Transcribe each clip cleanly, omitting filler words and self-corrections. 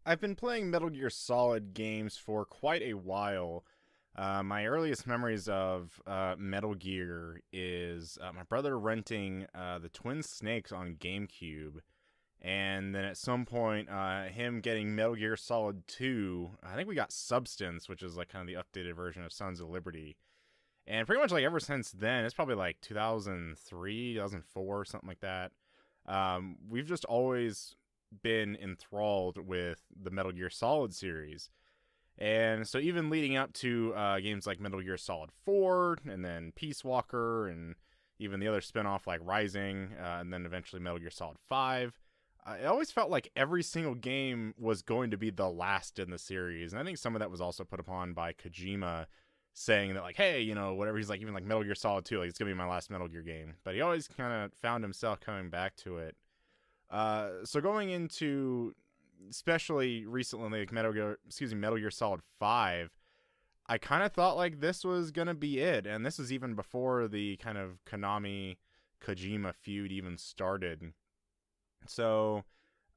I've been playing Metal Gear Solid games for quite a while. My earliest memories of Metal Gear is my brother renting the Twin Snakes on GameCube, and then at some point, him getting Metal Gear Solid 2. I think we got Substance, which is like kind of the updated version of Sons of Liberty. And pretty much like ever since then, it's probably like 2003, 2004, something like that. We've just always been enthralled with the Metal Gear Solid series. And so even leading up to games like Metal Gear Solid 4, and then Peace Walker, and even the other spin-off like Rising, and then eventually Metal Gear Solid 5, it always felt like every single game was going to be the last in the series. And I think some of that was also put upon by Kojima saying that, like, hey, you know, whatever, he's like, even like Metal Gear Solid 2, like, it's going to be my last Metal Gear game. But he always kind of found himself coming back to it. So going into, especially recently, like Metal Gear Solid 5, I kind of thought like this was gonna be it, and this is even before the kind of Konami Kojima feud even started. So,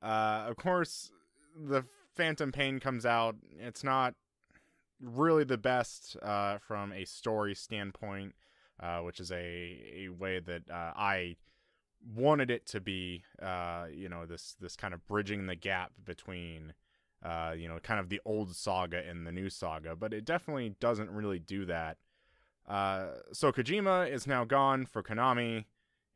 of course, the Phantom Pain comes out. It's not really the best from a story standpoint, which is a way that I wanted it to be, this kind of bridging the gap between, kind of the old saga and the new saga, but it definitely doesn't really do that. So Kojima is now gone for Konami,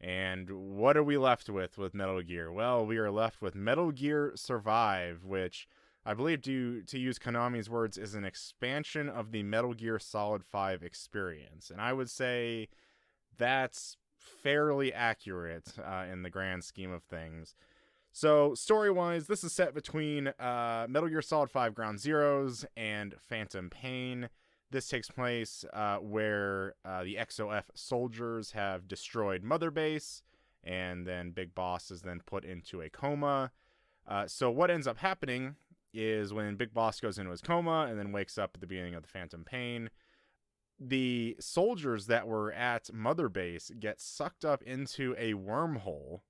and what are we left with Metal Gear? Well, we are left with Metal Gear Survive, which I believe, to use Konami's words, is an expansion of the Metal Gear Solid 5 experience, and I would say that's fairly accurate in the grand scheme of things. So, story-wise, this is set between Metal Gear Solid 5 Ground Zeroes and Phantom Pain. This takes place where the XOF soldiers have destroyed Mother Base, and then Big Boss is then put into a coma. So what ends up happening is when Big Boss goes into his coma and then wakes up at the beginning of the Phantom Pain, the soldiers that were at Mother Base get sucked up into a wormhole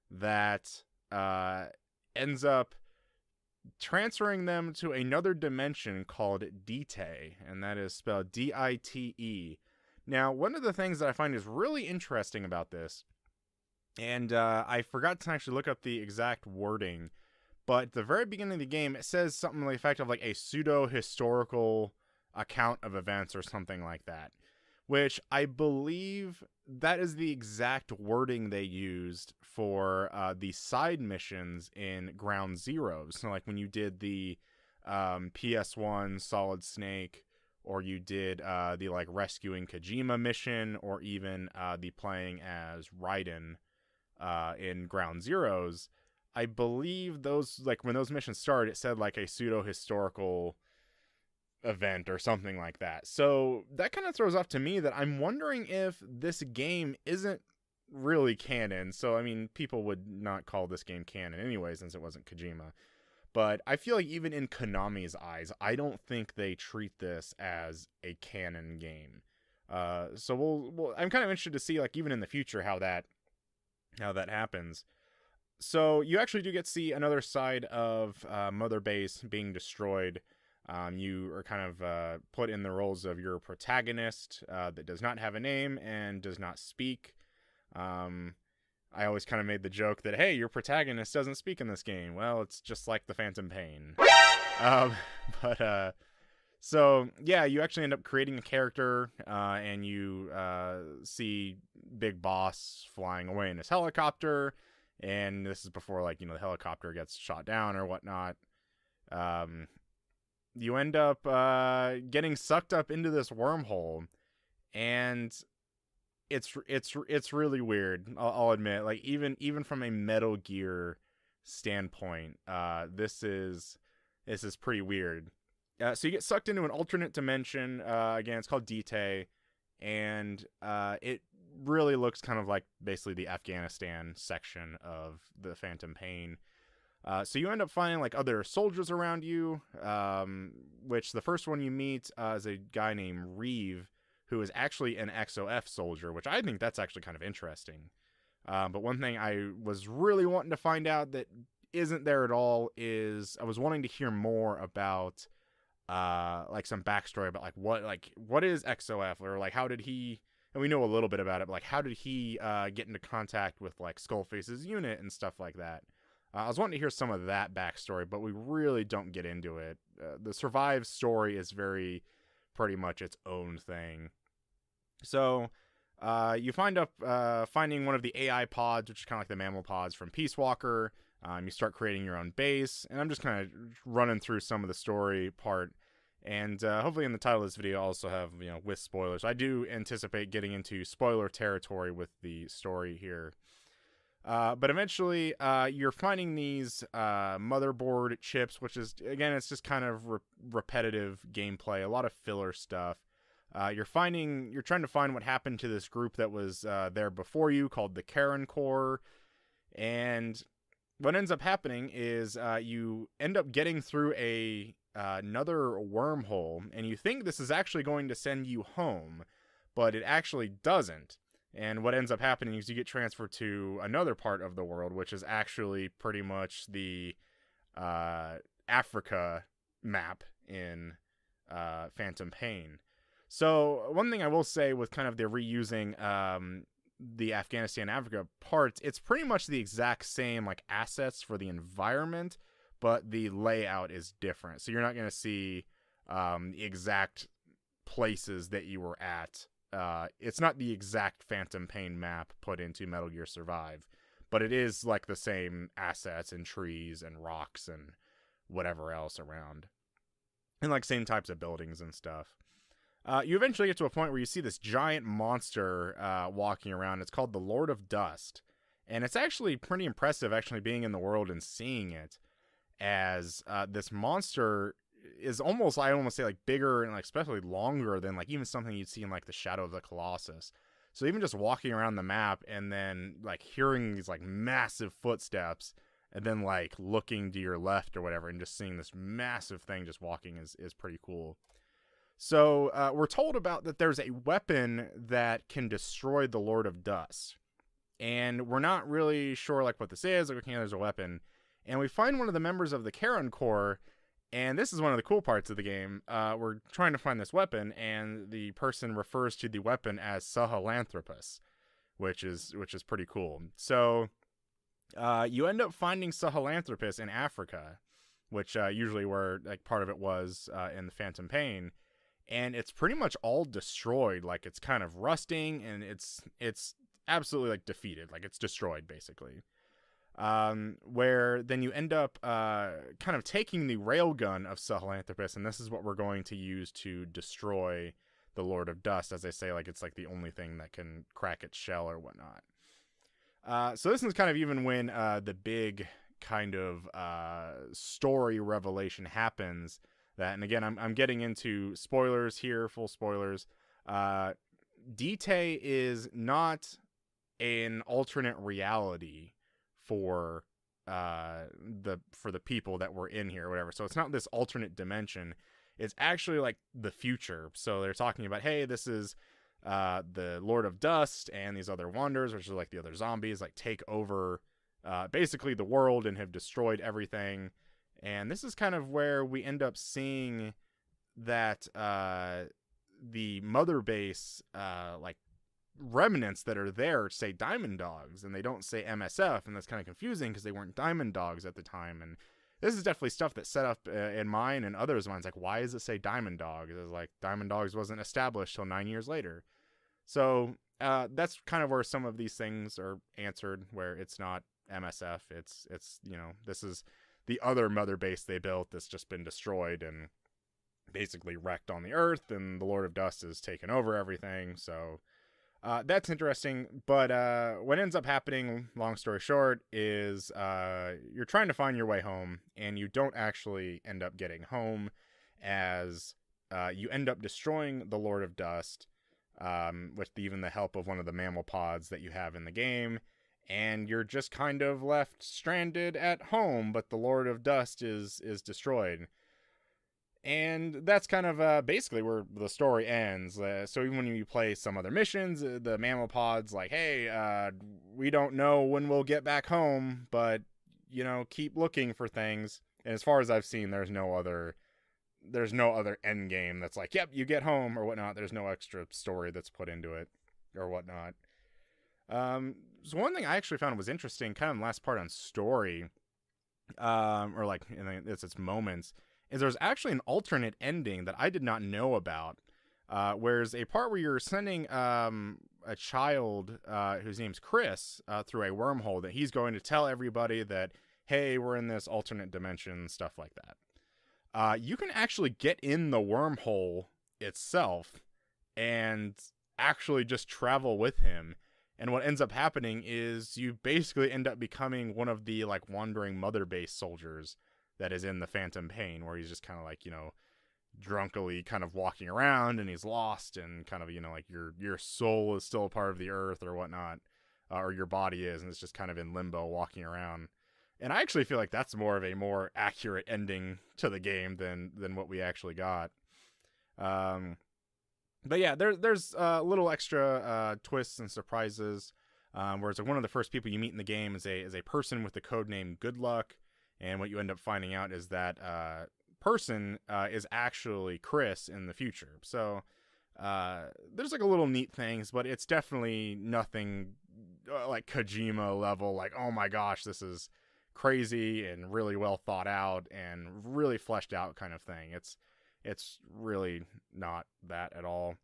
that ends up transferring them to another dimension called Dite, and that is spelled D-I-T-E. Now, one of the things that I find is really interesting about this, and I forgot to actually look up the exact wording, but at the very beginning of the game, it says something to the effect of like a pseudo-historical account of events or something like that, which I believe that is the exact wording they used for the side missions in Ground Zeroes. So like when you did the PS1 Solid Snake, or you did the like rescuing Kojima mission, or even the playing as Raiden in Ground Zeroes, I believe those, like when those missions started, it said like a pseudo-historical event or something like that. So that kind of throws off to me that I'm wondering if this game isn't really canon. So I mean, people would not call this game canon anyway, since it wasn't Kojima. But I feel like even in Konami's eyes, I don't think they treat this as a canon game. So we'll I'm kind of interested to see, like, even in the future, how that happens. So you actually do get to see another side of Mother Base being destroyed. You are kind of put in the roles of your protagonist that does not have a name and does not speak. I always kind of made the joke that, hey, your protagonist doesn't speak in this game. Well, it's just like the Phantom Pain. So yeah, you actually end up creating a character, and you see Big Boss flying away in his helicopter, and this is before, like, the helicopter gets shot down or whatnot. You end up getting sucked up into this wormhole, and it's really weird. I'll admit, like, even from a Metal Gear standpoint, this is pretty weird. So you get sucked into an alternate dimension. Again, it's called Dite, and it really looks kind of like basically the Afghanistan section of the Phantom Pain. So you end up finding like other soldiers around you, which the first one you meet is a guy named Reeve, who is actually an XOF soldier, which I think that's actually kind of interesting. But one thing I was really wanting to find out that isn't there at all is I was wanting to hear more about like some backstory about what is XOF, or like how did he, and we know a little bit about it, but like how did he get into contact with like Skullface's unit and stuff like that. I was wanting to hear some of that backstory, but we really don't get into it. The Survive story is very pretty much its own thing. So you find up finding one of the AI pods, which is kind of like the mammal pods from Peace Walker. You start creating your own base, and I'm just kind of running through some of the story part, and hopefully in the title of this video I'll also have, with spoilers. I do anticipate getting into spoiler territory with the story here. But eventually you're finding these motherboard chips, which is, again, it's just kind of repetitive gameplay, a lot of filler stuff. You're trying to find what happened to this group that was there before you, called the Karen Corps, and what ends up happening is you end up getting through another wormhole, and you think this is actually going to send you home, but it actually doesn't. And what ends up happening is you get transferred to another part of the world, which is actually pretty much the Africa map in Phantom Pain. So one thing I will say with kind of the reusing the Afghanistan-Africa parts, it's pretty much the exact same like assets for the environment, but the layout is different. So you're not going to see the exact places that you were at. It's not the exact Phantom Pain map put into Metal Gear Survive, but it is like the same assets and trees and rocks and whatever else around, and like same types of buildings and stuff. You eventually get to a point where you see this giant monster walking around. It's called the Lord of Dust, and it's actually pretty impressive actually being in the world and seeing it, as this monster is almost, I almost say, like bigger and like especially longer than like even something you'd see in like the Shadow of the Colossus. So even just walking around the map and then like hearing these like massive footsteps and then like looking to your left or whatever and just seeing this massive thing just walking is pretty cool. So we're told about that there's a weapon that can destroy the Lord of Dust, and we're not really sure like what this is. Like, okay, there's a weapon, and we find one of the members of the Karen Corps, and this is one of the cool parts of the game. We're trying to find this weapon, and the person refers to the weapon as Sahelanthropus, which is pretty cool. So you end up finding Sahelanthropus in Africa, which usually where like part of it was in the Phantom Pain. And it's pretty much all destroyed. Like, it's kind of rusting, and it's absolutely like defeated. Like, it's destroyed basically. Where then you end up kind of taking the railgun of Sahelanthropus, and this is what we're going to use to destroy the Lord of Dust. As I say, like, it's like the only thing that can crack its shell or whatnot. So this is kind of even when the big kind of story revelation happens. That, and again, I'm getting into spoilers here, full spoilers. Dite is not an alternate reality for the people that were in here or whatever. So it's not this alternate dimension. It's actually like the future. So they're talking about, hey, this is the Lord of Dust and these other Wanderers, which are like the other zombies, like take over basically the world and have destroyed everything. And this is kind of where we end up seeing that the mother base, like remnants that are there say Diamond Dogs, and they don't say MSF, and that's kind of confusing because they weren't Diamond Dogs at the time. And this is definitely stuff that's set up in mine and others' minds. Like, why does it say Diamond Dogs? It's like Diamond Dogs wasn't established till 9 years later. So that's kind of where some of these things are answered, where it's not MSF. It's this is the other mother base they built that's just been destroyed and basically wrecked on the earth, and the Lord of Dust has taken over everything. So that's interesting. But what ends up happening, long story short, is you're trying to find your way home, and you don't actually end up getting home, as you end up destroying the Lord of Dust with even the help of one of the mammal pods that you have in the game. And you're just kind of left stranded at home, but the Lord of Dust is destroyed. And that's kind of basically where the story ends. So even when you play some other missions, the mammal pod's like, hey, we don't know when we'll get back home, but keep looking for things. And as far as I've seen, there's no other end game that's like, yep, you get home or whatnot. There's no extra story that's put into it or whatnot. So one thing I actually found was interesting, kind of in the last part on story, or like in its moments, is there's actually an alternate ending that I did not know about. Whereas a part where you're sending a child whose name's Chris through a wormhole, that he's going to tell everybody that, hey, we're in this alternate dimension, stuff like that. You can actually get in the wormhole itself and actually just travel with him. And what ends up happening is you basically end up becoming one of the like wandering mother base soldiers that is in the Phantom Pain, where he's just kind of like, drunkily kind of walking around and he's lost, and kind of, like your soul is still a part of the earth or whatnot, or your body is, and it's just kind of in limbo walking around. And I actually feel like that's more of a more accurate ending to the game than what we actually got. But yeah, there's little extra twists and surprises. Whereas one of the first people you meet in the game is a person with the code name Good Luck, and what you end up finding out is that person is actually Chris in the future. So there's like a little neat things, but it's definitely nothing like Kojima level. Like, oh my gosh, this is crazy and really well thought out and really fleshed out kind of thing. It's really not that at all.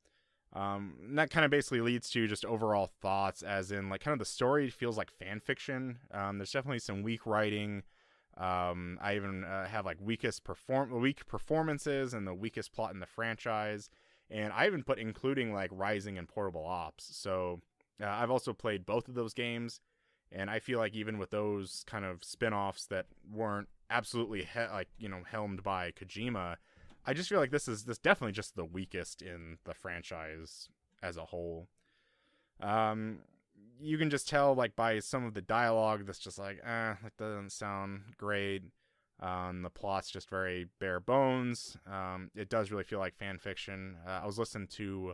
And that kind of basically leads to just overall thoughts, as in like kind of the story feels like fan fiction. There's definitely some weak writing. I even have like weak performances and the weakest plot in the franchise. And I even put including like Rising and Portable Ops. So I've also played both of those games. And I feel like even with those kind of spin-offs that weren't absolutely helmed by Kojima, I just feel like this definitely just the weakest in the franchise as a whole. You can just tell like by some of the dialogue that's just like, that doesn't sound great. The plot's just very bare bones. It does really feel like fan fiction. I was listening to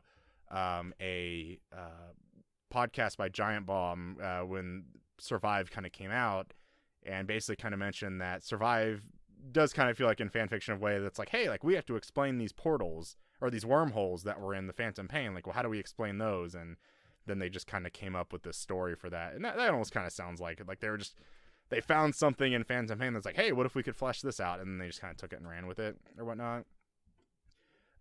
a podcast by Giant Bomb when Survive kind of came out, and basically kind of mentioned that Survive does kind of feel like in fan fiction of way that's like, hey, like we have to explain these portals or these wormholes that were in the Phantom Pain. Like, well, how do we explain those? And then they just kind of came up with this story for that. And that almost kind of sounds like it. Like they found something in Phantom Pain that's like, hey, what if we could flesh this out? And then they just kind of took it and ran with it or whatnot.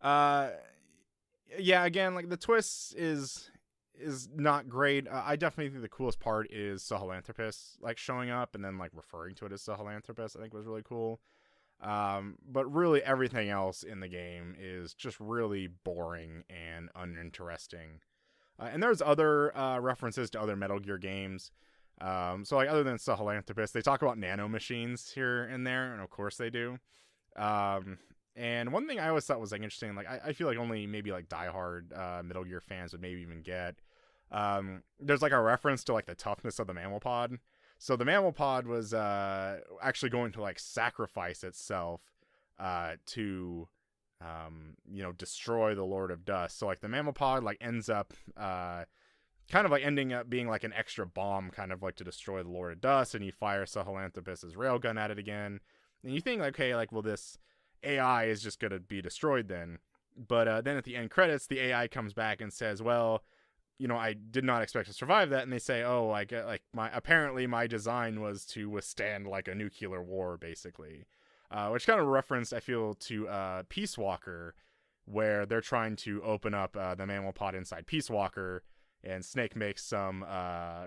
Yeah, again, like the twist is not great. I definitely think the coolest part is Sahelanthropus like showing up and then like referring to it as Sahelanthropus. I think was really cool. But really everything else in the game is just really boring and uninteresting. And there's other references to other Metal Gear games. So like other than Sahelanthropus, they talk about nanomachines here and there, and of course they do. And one thing I always thought was like interesting, like I feel like only maybe like diehard Metal Gear fans would maybe even get. There's like a reference to like the toughness of the mammal pod. So the mammal pod was actually going to like sacrifice itself to destroy the Lord of Dust. So like the mammal pod like ends up kind of like ending up being like an extra bomb kind of like to destroy the Lord of Dust, and you fire Sahelanthropus' railgun at it again. And you think like, okay, like, well, this AI is just gonna be destroyed then. But then at the end credits, the AI comes back and says, well, I did not expect to survive that. And they say, oh, I get like apparently my design was to withstand like a nuclear war, basically. Which kind of referenced, I feel, to Peace Walker, where they're trying to open up the mammal pod inside Peace Walker, and Snake makes some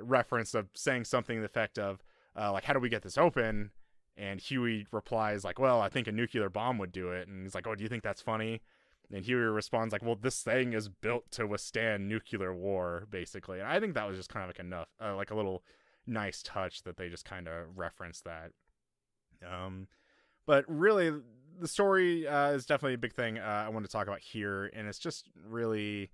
reference of saying something to the effect of, like, how do we get this open? And Huey replies, like, well, I think a nuclear bomb would do it. And he's like, oh, do you think that's funny? And Huey responds, like, well, this thing is built to withstand nuclear war, basically. And I think that was just kind of like enough, like a little nice touch that they just kind of referenced that. But really, the story is definitely a big thing I want to talk about here. And it's just really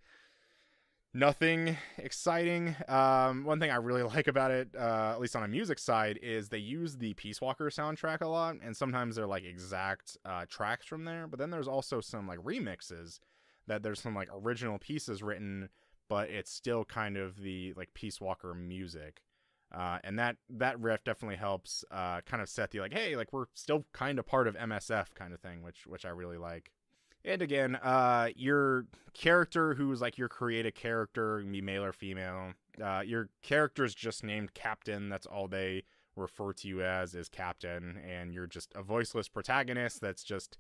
nothing exciting. One thing I really like about it, at least on a music side, is they use the Peace Walker soundtrack a lot, and sometimes they're like exact tracks from there. But then there's also some like remixes that there's some like original pieces written, but it's still kind of the like Peace Walker music. And that riff definitely helps kind of set the like, hey, like we're still kind of part of MSF kind of thing, which I really like. And again, your character, who's like your created character, can be male or female. Your character is just named Captain. That's all they refer to you as, is Captain. And you're just a voiceless protagonist that's just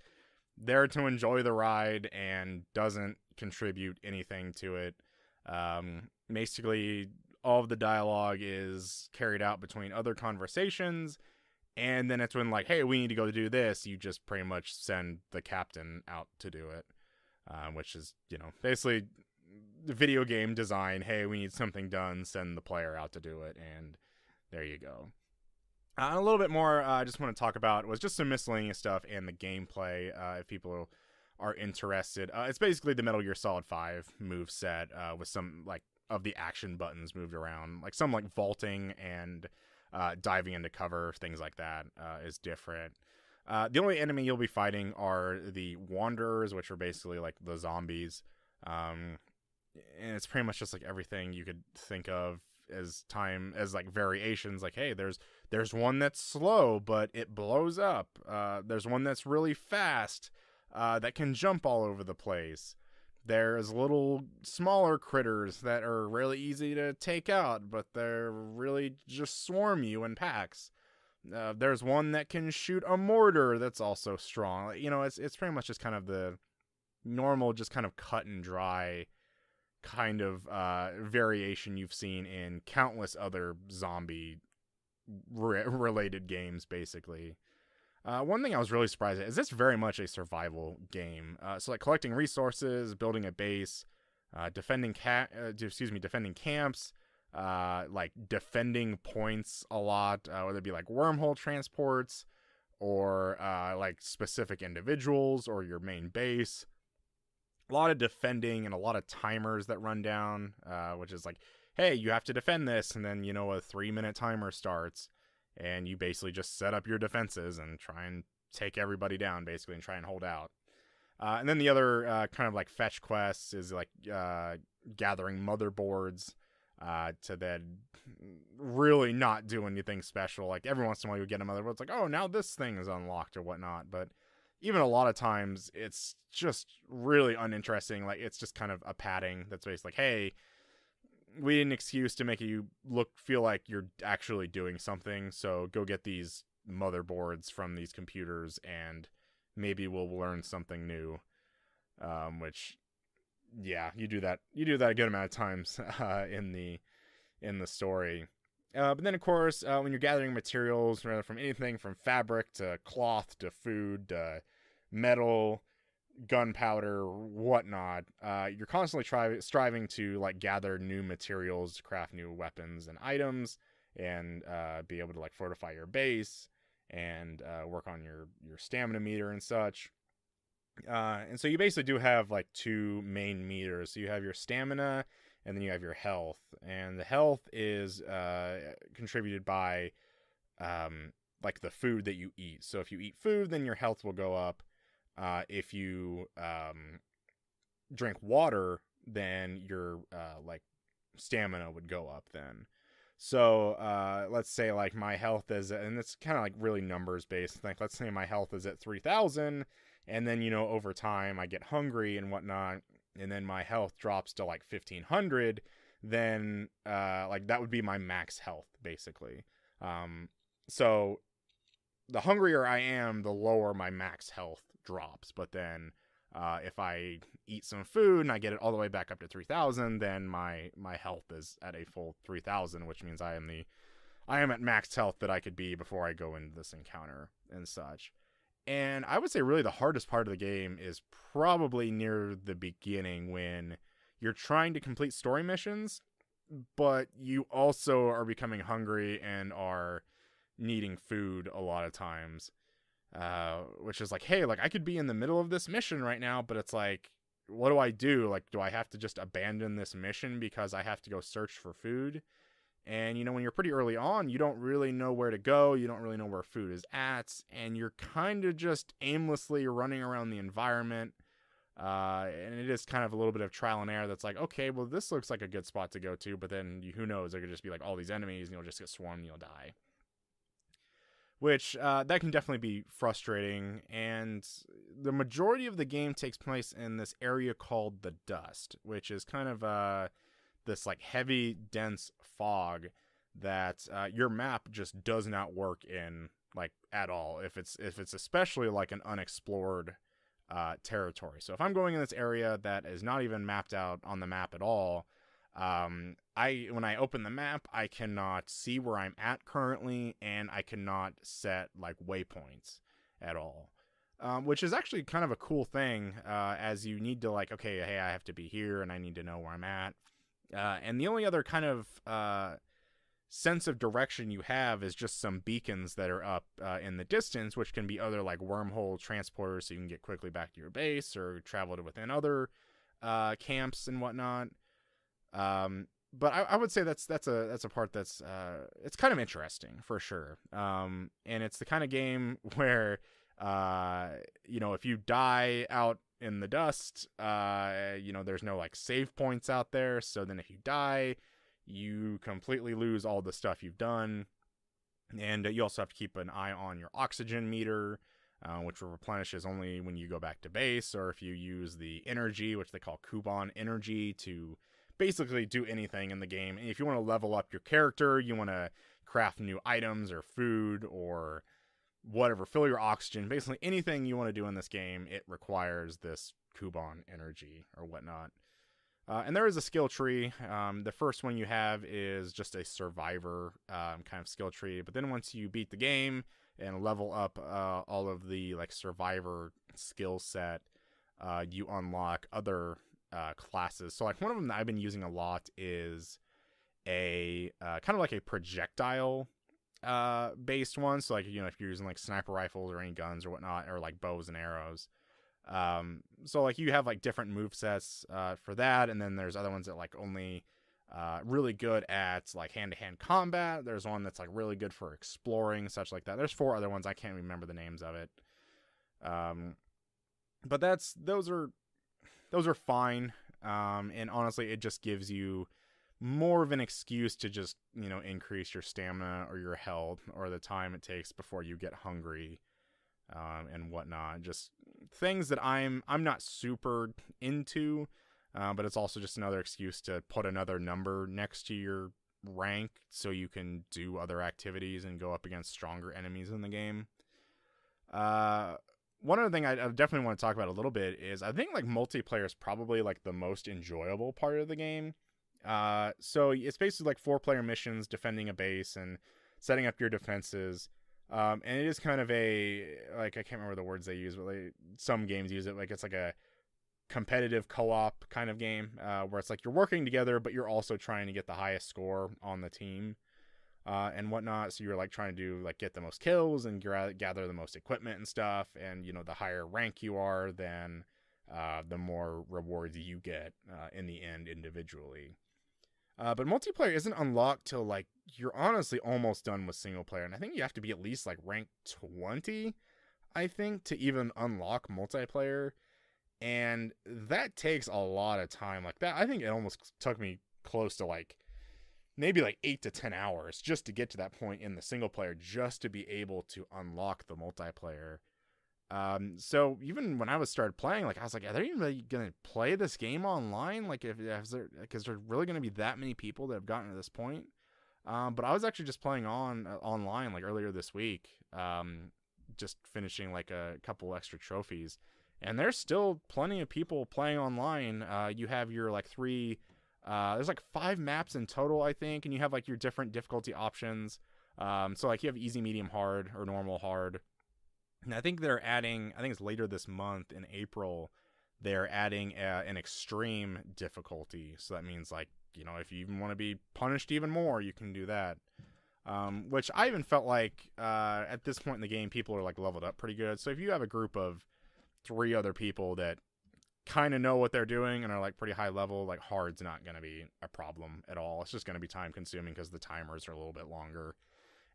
there to enjoy the ride and doesn't contribute anything to it. Basically, all of the dialogue is carried out between other conversations, and then it's when, like, hey, we need to go do this, you just pretty much send the captain out to do it, which is, basically the video game design. Hey, we need something done, send the player out to do it, and there you go. A little bit more I just want to talk about was just some miscellaneous stuff and the gameplay, if people are interested. It's basically the Metal Gear Solid 5 move set with some, like, of the action buttons moved around. Like, some, like, vaulting and diving into cover, things like that is different. The only enemy you'll be fighting are the Wanderers, which are basically, like, the zombies. And it's pretty much just, like, everything you could think of as like variations. Like, hey, there's one that's slow but it blows up. There's one that's really fast that can jump all over the place. There's little smaller critters that are really easy to take out, but they're really just swarm you in packs. There's one that can shoot a mortar that's also strong. It's pretty much just kind of the normal, just kind of cut and dry kind of variation you've seen in countless other zombie related games, basically. One thing I was really surprised at is this very much a survival game. So, like, collecting resources, building a base, defending camps, like defending points a lot, whether it be like wormhole transports or like specific individuals or your main base. A lot of defending and a lot of timers that run down, which is like, hey, you have to defend this, and then a 3-minute timer starts. And you basically just set up your defenses and try and take everybody down, basically, and try and hold out. And then the other kind of like fetch quests is like gathering motherboards to then really not do anything special. Like, every once in a while you get a motherboard, it's like, oh, now this thing is unlocked or whatnot. But even a lot of times it's just really uninteresting. Like, it's just kind of a padding that's basically like, hey, we need an excuse to make you feel like you're actually doing something, so go get these motherboards from these computers and maybe we'll learn something new. Which, yeah, you do that a good amount of times in the story. But then, of course, when you're gathering materials, from anything from fabric to cloth to food to metal, gunpowder, whatnot, you're constantly striving to, like, gather new materials to craft new weapons and items, and be able to, like, fortify your base and work on your stamina meter and such. And so you basically do have, like, two main meters. So you have your stamina and then you have your health, and the health is contributed by like the food that you eat. So if you eat food, then your health will go up. If you drink water, then your like stamina would go up then. So let's say, like, my health is, and it's kind of like really numbers based. Like, let's say my health is at 3,000, and then over time I get hungry and whatnot, and then my health drops to like 1,500. Then like that would be my max health, basically. So the hungrier I am, the lower my max health drops. But then if I eat some food and I get it all the way back up to 3,000, then my health is at a full 3,000, which means I am at max health that I could be before I go into this encounter and such. And I would say really the hardest part of the game is probably near the beginning, when you're trying to complete story missions, but you also are becoming hungry and are needing food a lot of times. Which is like, hey, like, I could be in the middle of this mission right now, but it's like, what do I do? Like, do I have to just abandon this mission because I have to go search for food? And, when you're pretty early on, you don't really know where to go. You don't really know where food is at. And you're kind of just aimlessly running around the environment. And it is kind of a little bit of trial and error. That's like, okay, well, this looks like a good spot to go to, but then who knows? There could just be like all these enemies, and you'll just get swarmed, and you'll die. Which that can definitely be frustrating. And the majority of the game takes place in this area called the Dust, which is kind of this like heavy, dense fog that your map just does not work in like at all. If it's especially like an unexplored territory. So if I'm going in this area that is not even mapped out on the map at all, when I open the map, I cannot see where I'm at currently, and I cannot set like waypoints at all. Which is actually kind of a cool thing, as you need to like, okay, hey, I have to be here, and I need to know where I'm at. And the only other kind of sense of direction you have is just some beacons that are up in the distance, which can be other like wormhole transporters, so you can get quickly back to your base or travel to within other camps and whatnot. But I would say that's a part that's it's kind of interesting for sure. And it's the kind of game where if you die out in the dust, there's no like save points out there. So then if you die, you completely lose all the stuff you've done. And you also have to keep an eye on your oxygen meter, which replenishes only when you go back to base, or if you use the energy, which they call Kuban energy, to basically do anything in the game. And if you want to level up your character, you want to craft new items or food or whatever, fill your oxygen, basically anything you want to do in this game, it requires this Kuban energy or whatnot. And there is a skill tree. The first one you have is just a survivor kind of skill tree. But then once you beat the game and level up all of the like survivor skill set, you unlock other classes. So like one of them that I've been using a lot is a kind of like a projectile based one. So like, if you're using like sniper rifles or any guns or whatnot, or like bows and arrows. So like you have like different move sets for that, and then there's other ones that like only really good at like hand-to-hand combat. There's one that's like really good for exploring, such like that. There's 4 other ones, I can't remember the names of it. But those are fine. And honestly, it just gives you more of an excuse to just increase your stamina or your health or the time it takes before you get hungry and whatnot. Just things that I'm not super into, but it's also just another excuse to put another number next to your rank so you can do other activities and go up against stronger enemies in the game. One other thing I definitely want to talk about a little bit is I think like multiplayer is probably like the most enjoyable part of the game. So it's basically like 4-player missions, defending a base and setting up your defenses. And it is kind of a, like, I can't remember the words they use, but some games use it like it's like a competitive co-op kind of game, where it's like you're working together, but you're also trying to get the highest score on the team, and whatnot. So you're like trying to do like get the most kills and gather the most equipment and stuff. And the higher rank you are, then the more rewards you get in the end individually. But multiplayer isn't unlocked till like you're honestly almost done with single player, and I think you have to be at least like rank 20, I think, to even unlock multiplayer, and that takes a lot of time. Like that, I think it almost took me close to like maybe like 8 to 10 hours just to get to that point in the single player, just to be able to unlock the multiplayer. So even when I started playing, like I was like, are they even really gonna play this game online? Like, because there's really gonna be that many people that have gotten to this point. But I was actually just playing online like earlier this week, just finishing like a couple extra trophies, and there's still plenty of people playing online. You have your like 3, there's like 5 maps in total, I think, and you have like your different difficulty options. So like you have easy, medium, hard, or normal, hard. And I think they're adding, I think it's later this month in April, they're adding an extreme difficulty. So that means like, if you even want to be punished even more, you can do that. Which I even felt like at this point in the game, people are like leveled up pretty good. So if you have a group of 3 other people that kind of know what they're doing and are like pretty high level, like hard's not going to be a problem at all. It's just going to be time consuming because the timers are a little bit longer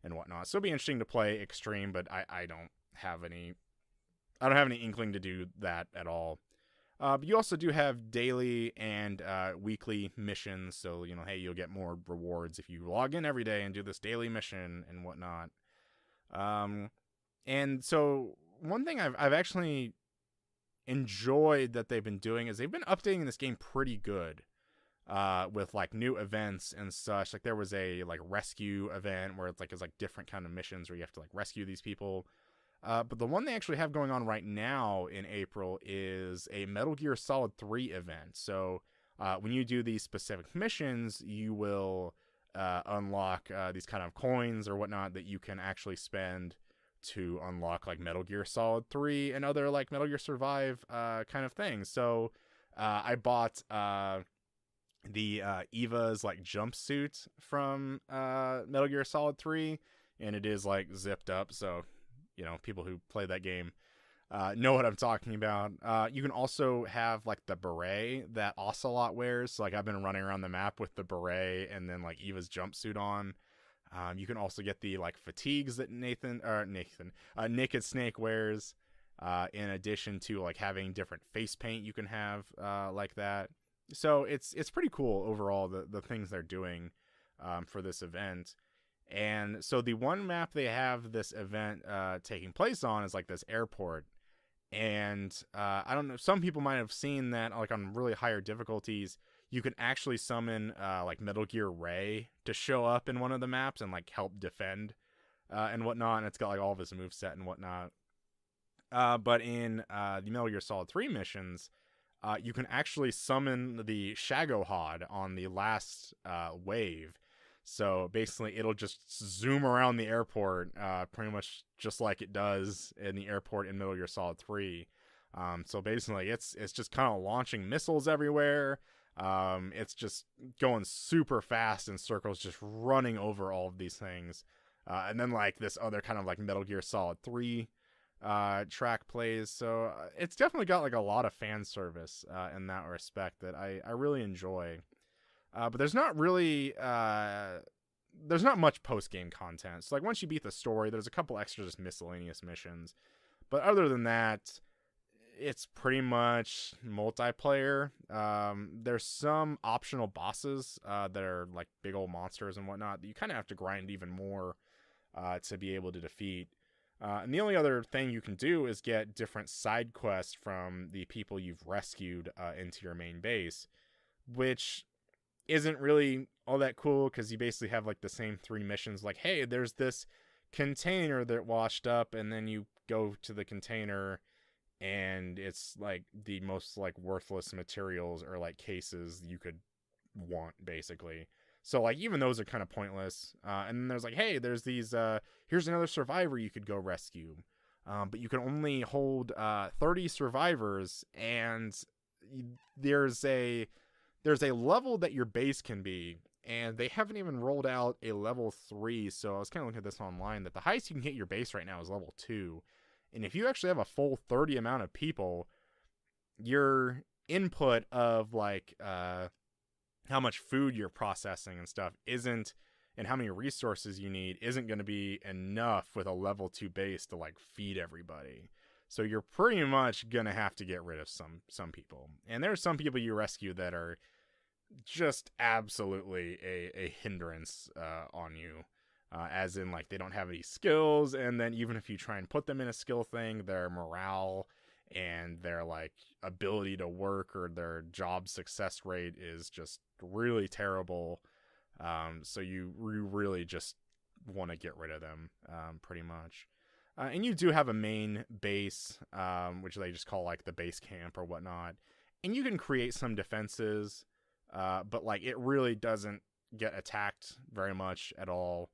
and whatnot. So it'll be interesting to play extreme, but I don't have any inkling to do that at all. But you also do have daily and weekly missions. So, hey, you'll get more rewards if you log in every day and do this daily mission and whatnot. And so one thing I've actually enjoyed that they've been doing is they've been updating this game pretty good. With like new events and such. Like there was a like rescue event where it's like different kind of missions where you have to like rescue these people. But the one they actually have going on right now in April is a Metal Gear Solid 3 event. So when you do these specific missions, you will unlock these kind of coins or whatnot that you can actually spend to unlock like Metal Gear Solid 3 and other like Metal Gear Survive kind of things. So I bought the Eva's like jumpsuit from Metal Gear Solid 3, and it is like zipped up, so people who play that game know what I'm talking about. You can also have like the beret that Ocelot wears. So, like I've been running around the map with the beret and then like Eva's jumpsuit on. You can also get the like fatigues that Naked Snake wears. In addition to like having different face paint you can have like that. So it's pretty cool overall, the things they're doing for this event. And so the one map they have this event taking place on is like this airport. And I don't know, some people might have seen that like on really higher difficulties, you can actually summon like Metal Gear Ray to show up in one of the maps and like help defend and whatnot. And it's got like all of his moveset and whatnot. But in the Metal Gear Solid 3 missions, you can actually summon the Shagohod on the last wave. So basically, it'll just zoom around the airport, pretty much just like it does in the airport in Metal Gear Solid 3. So basically, it's just kind of launching missiles everywhere. It's just going super fast in circles, just running over all of these things. And then like this other kind of like Metal Gear Solid 3 track plays. So it's definitely got like a lot of fan service in that respect that I really enjoy. But there's not really there's not much post-game content. So like once you beat the story, there's a couple extra just miscellaneous missions. But other than that, it's pretty much multiplayer. There's some optional bosses that are like big old monsters and whatnot that you kind of have to grind even more to be able to defeat. And the only other thing you can do is get different side quests from the people you've rescued into your main base, which isn't really all that cool because you basically have like the same 3 missions. Like, hey, there's this container that washed up, and then you go to the container and it's like the most like worthless materials or like cases you could want, basically. So like even those are kind of pointless. And then there's like, hey, there's these here's another survivor you could go rescue, but you can only hold 30 survivors, and there's a level that your base can be, and they haven't even rolled out a level 3. So I was kind of looking at this online, that the highest you can hit your base right now is level 2. And if you actually have a full 30 amount of people, your input of like how much food you're processing and stuff isn't, and how many resources you need isn't going to be enough with a level 2 base to like feed everybody. So you're pretty much going to have to get rid of some people. And there are some people you rescue that are just absolutely a hindrance on you. As in, like, they don't have any skills, and then even if you try and put them in a skill thing, their morale and their, like, ability to work or their job success rate is just really terrible. So you really just want to get rid of them, pretty much. And you do have a main base, which they just call, like, the base camp or whatnot. And you can create some defenses, but, like, it really doesn't get attacked very much at all.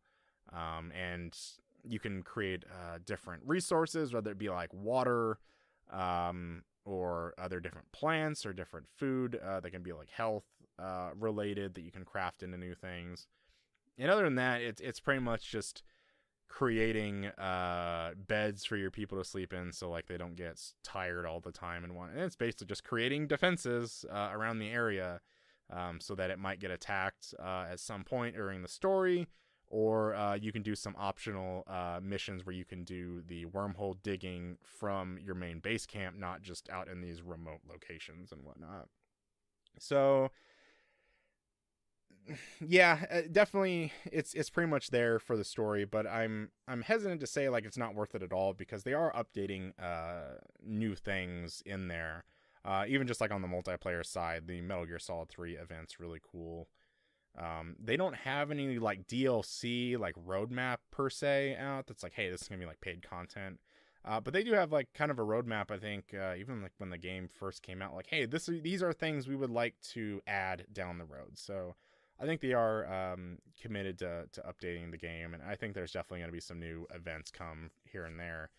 And you can create different resources, whether it be like water or other different plants or different food that can be like health related that you can craft into new things. And other than that, it's pretty much just creating beds for your people to sleep in, so like they don't get tired all the time and it's basically just creating defenses around the area so that it might get attacked at some point during the story, or you can do some optional missions where you can do the wormhole digging from your main base camp, not just out in these remote locations and whatnot. So yeah, definitely it's pretty much there for the story, but I'm hesitant to say like it's not worth it at all, because they are updating new things in there. Even just like on the multiplayer side, the Metal Gear Solid 3 event's really cool. They don't have any like DLC like roadmap per se out that's like, hey, this is gonna be like paid content. But they do have like kind of a roadmap, I think, even like when the game first came out, like, hey, these are things we would like to add down the road. So I think they are committed to updating the game, and I think there's definitely going to be some new events come here and there.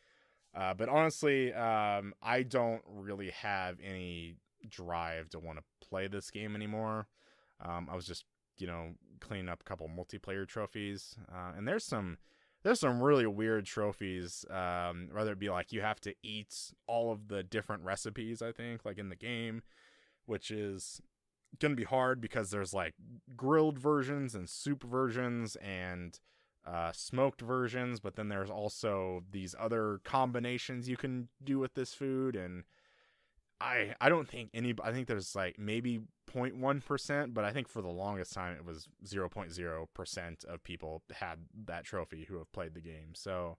But honestly, I don't really have any drive to want to play this game anymore. I was just, cleaning up a couple multiplayer trophies, and there's some really weird trophies. Whether it be like you have to eat all of the different recipes, I think, like in the game, which is gonna be hard because there's like grilled versions and soup versions and smoked versions, but then there's also these other combinations you can do with this food, and I don't think I think there's like maybe 0.1%, but I think for the longest time it was 0.0% of people had that trophy who have played the game. So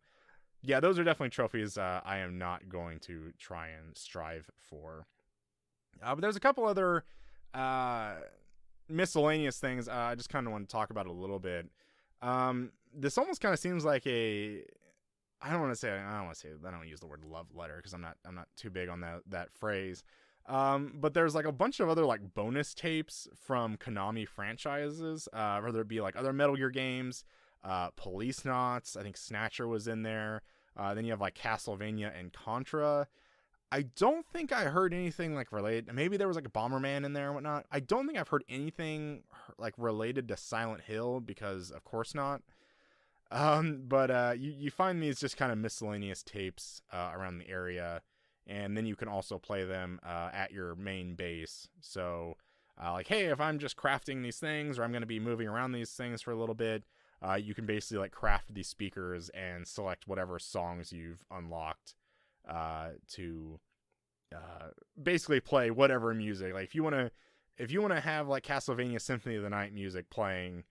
yeah, those are definitely trophies I am not going to try and strive for. But there's a couple other miscellaneous things I just kind of want to talk about a little bit. This almost kind of seems like I don't use the word love letter, because I'm not too big on that phrase. But there's like a bunch of other like bonus tapes from Konami franchises, whether it be like other Metal Gear games, Police Knots, I think Snatcher was in there. Then you have like Castlevania and Contra. I don't think I heard anything like related. Maybe there was like a Bomberman in there and whatnot. I don't think I've heard anything like related to Silent Hill, because of course not. But you find these just kind of miscellaneous tapes around the area, and then you can also play them at your main base. So like, hey, if I'm just crafting these things, or I'm going to be moving around these things for a little bit, you can basically like craft these speakers and select whatever songs you've unlocked to basically play whatever music. Like if you want to have like Castlevania Symphony of the Night music playing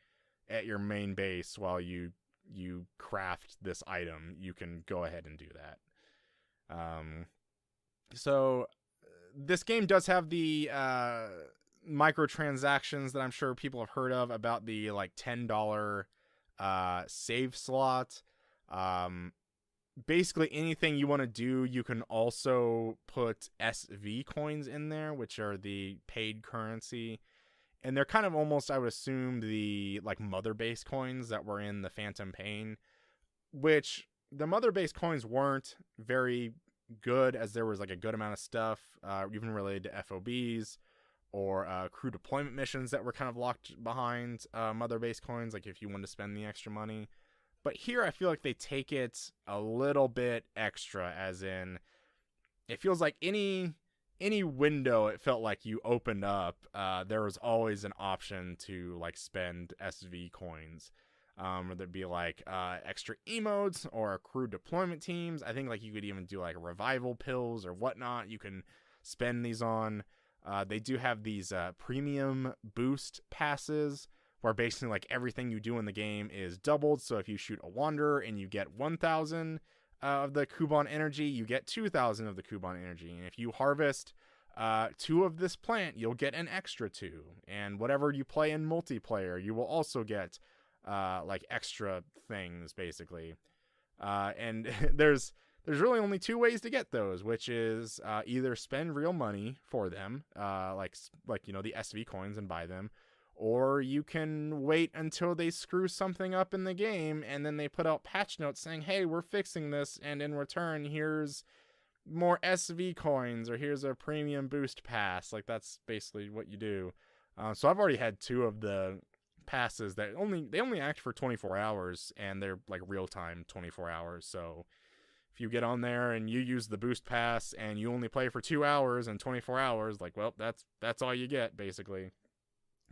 at your main base while you craft this item, you can go ahead and do that. So this game does have the microtransactions that I'm sure people have heard of, about the like $10 save slot. Basically anything you want to do, you can also put SV coins in there, which are the paid currency. And they're kind of almost, I would assume, the like mother base coins that were in the Phantom Pain, which the mother base coins weren't very good, as there was like a good amount of stuff, even related to FOBs or crew deployment missions that were kind of locked behind mother base coins, like if you wanted to spend the extra money. But here I feel like they take it a little bit extra, as in it feels like any window it felt like you opened up, there was always an option to like spend SV coins, whether it be like extra emotes or crew deployment teams. I think like you could even do like revival pills or whatnot you can spend these on. They do have these premium boost passes, where basically like everything you do in the game is doubled. So if you shoot a Wanderer and you get 1,000 of the Kuban energy, you get 2,000 of the Kuban energy. And if you harvest 2 of this plant, you'll get an extra 2. And whatever you play in multiplayer, you will also get like extra things, basically. And there's really only 2 ways to get those, which is either spend real money for them, like the SV coins, and buy them, or you can wait until they screw something up in the game and then they put out patch notes saying, hey, we're fixing this, and in return here's more SV coins, or here's a premium boost pass. Like that's basically what you do. So I've already had 2 of the passes that only act for 24 hours, and they're like real time 24 hours. So if you get on there and you use the boost pass and you only play for 2 hours and 24 hours, like, well, that's all you get, basically.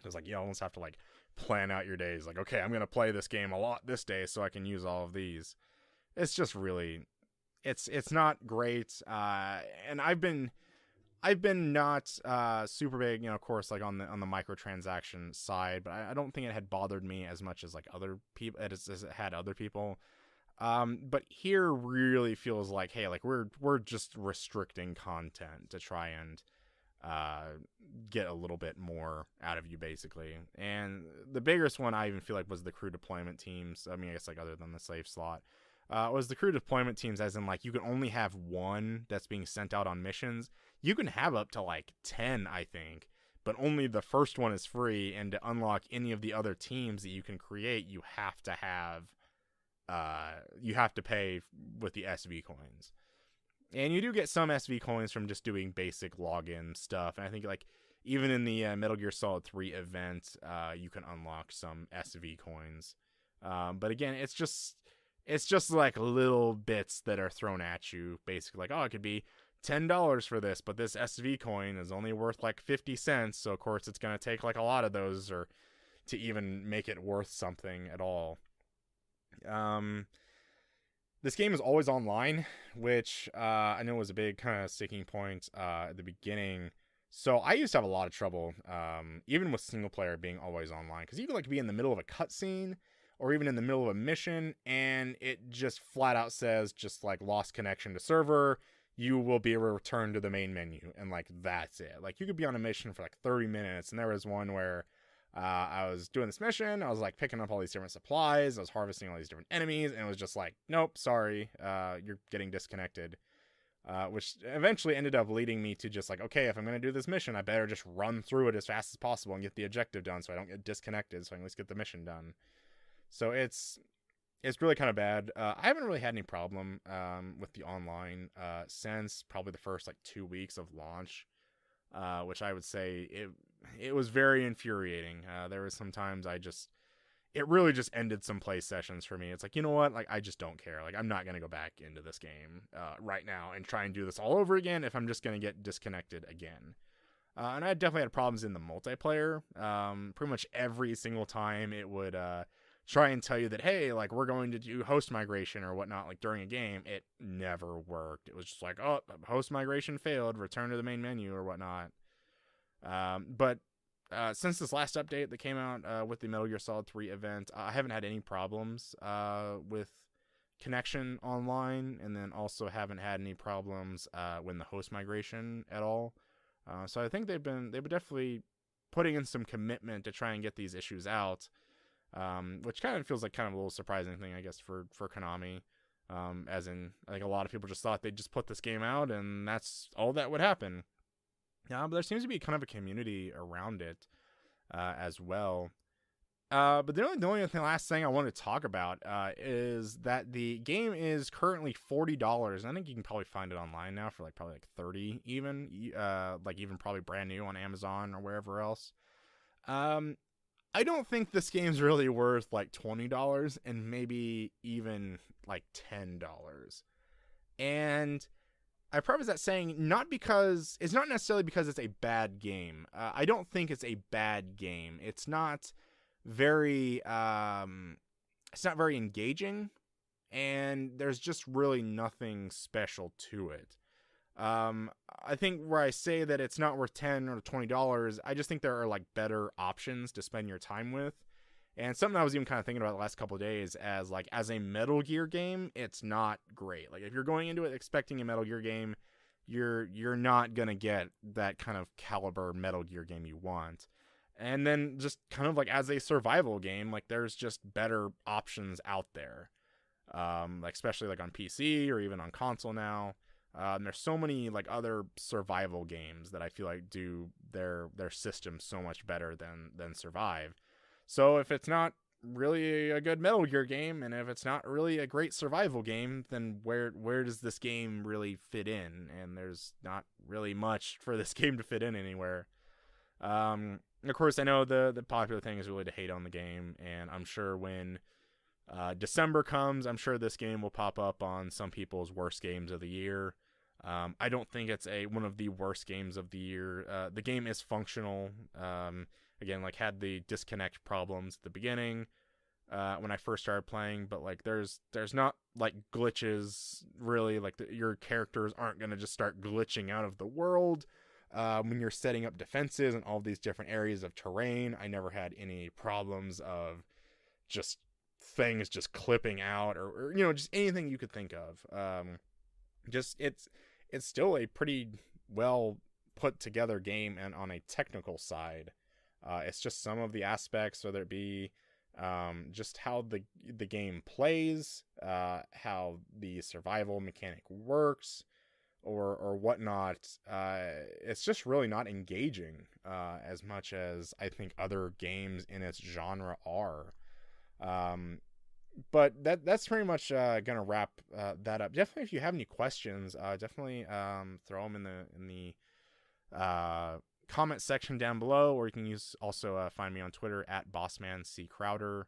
It's like you almost have to like plan out your days. Like, okay, I'm going to play this game a lot this day so I can use all of these. It's just really, it's not great. And I've been not super big, of course, like on the microtransaction side, but I don't think it had bothered me as much as like other people as it had other people. But here really feels like, hey, like we're just restricting content to try and get a little bit more out of you, basically. And the biggest one I even feel like was the crew deployment teams. I mean, I guess like other than the slave slot, was the crew deployment teams, as in like you can only have one that's being sent out on missions. You can have up to like 10, I think, but only the first one is free. And to unlock any of the other teams that you can create, you have to pay with the SV coins. And you do get some SV coins from just doing basic login stuff. And I think like even in the Metal Gear Solid 3 event, you can unlock some SV coins. But again, it's just like little bits that are thrown at you, basically like, oh, it could be $10 for this, but this SV coin is only worth like 50 cents. So of course it's going to take like a lot of those or to even make it worth something at all. This game is always online, which I know was a big kind of sticking point at the beginning. So I used to have a lot of trouble, even with single player being always online, because you could like be in the middle of a cutscene or even in the middle of a mission, and it just flat out says just like lost connection to server. You will be returned to the main menu, and like that's it. Like you could be on a mission for like 30 minutes, and there was one where I was doing this mission. I was like picking up all these different supplies. I was harvesting all these different enemies, and it was just like, nope, sorry, you're getting disconnected. Which eventually ended up leading me to just like, okay, if I'm going to do this mission, I better just run through it as fast as possible and get the objective done so I don't get disconnected, so I can at least get the mission done. So it's really kind of bad. I haven't really had any problem with the online since probably the first like 2 weeks of launch, which I would say it was very infuriating. There was sometimes it really just ended some play sessions for me. It's like, you know what? Like, I just don't care. Like, I'm not going to go back into this game right now and try and do this all over again if I'm just going to get disconnected again. And I definitely had problems in the multiplayer. Pretty much every single time it would try and tell you that, hey, like, we're going to do host migration or whatnot, like, during a game. It never worked. It was just like, oh, host migration failed, return to the main menu or whatnot. But since this last update that came out with the Metal Gear Solid 3 event, I haven't had any problems with connection online, and then also haven't had any problems when the host migration at all. So I think they've been definitely putting in some commitment to try and get these issues out, which kind of feels like kind of a little surprising thing, I guess, for Konami. As in, I think a lot of people just thought they'd just put this game out and that's all that would happen. Yeah, but there seems to be kind of a community around it as well. But the only last thing I want to talk about is that the game is currently $40. I think you can probably find it online now for probably $30 even, even probably brand new on Amazon or wherever else. I don't think this game's really worth $20 and maybe even $10. And I preface that saying it's not necessarily because it's a bad game. I don't think it's a bad game. It's not very engaging, and there's just really nothing special to it. I think where I say that it's not worth $10 or $20, I just think there are better options to spend your time with. And something I was even kind of thinking about the last couple of days as a Metal Gear game, it's not great. If you're going into it expecting a Metal Gear game, you're not going to get that kind of caliber Metal Gear game you want. And then just kind of as a survival game, there's just better options out there. Especially on PC or even on console now. There's so many other survival games that I feel do their system so much better than Survive. So if it's not really a good Metal Gear game, and if it's not really a great survival game, then where does this game really fit in? And there's not really much for this game to fit in anywhere. Of course, I know the popular thing is really to hate on the game, and I'm sure when December comes, I'm sure this game will pop up on some people's worst games of the year. I don't think it's one of the worst games of the year. The game is functional. again, like had the disconnect problems at the beginning when I first started playing, but like there's not like glitches really. Like your characters aren't gonna just start glitching out of the world when you're setting up defenses and all these different areas of terrain. I never had any problems of just things just clipping out or just anything you could think of. Just it's still a pretty well put together game, and on a technical side, it's just some of the aspects, whether it be just how the game plays, how the survival mechanic works, or whatnot. It's just really not engaging as much as I think other games in its genre are. But that's pretty much gonna wrap that up. Definitely, if you have any questions, definitely throw them in the comment section down below, or you can also find me on Twitter at BossmanCCrowder.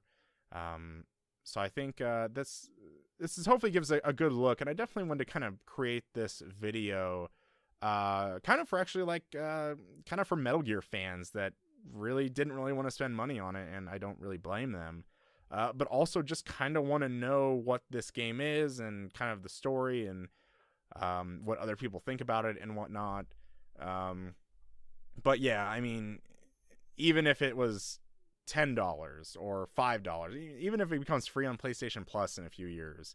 So I think this hopefully gives a good look, and I definitely wanted to kind of create this video kind of for actually like kind of for Metal Gear fans that really didn't really want to spend money on it, and I don't really blame them. But also just kind of want to know what this game is and kind of the story and what other people think about it and whatnot. But yeah, I mean, even if it was $10 or $5, even if it becomes free on PlayStation Plus in a few years,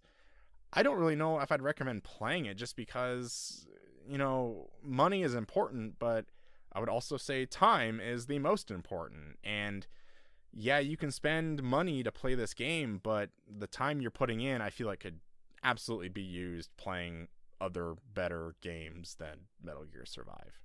I don't really know if I'd recommend playing it, just because, money is important, but I would also say time is the most important. And yeah, you can spend money to play this game, but the time you're putting in, I feel like could absolutely be used playing other better games than Metal Gear Survive.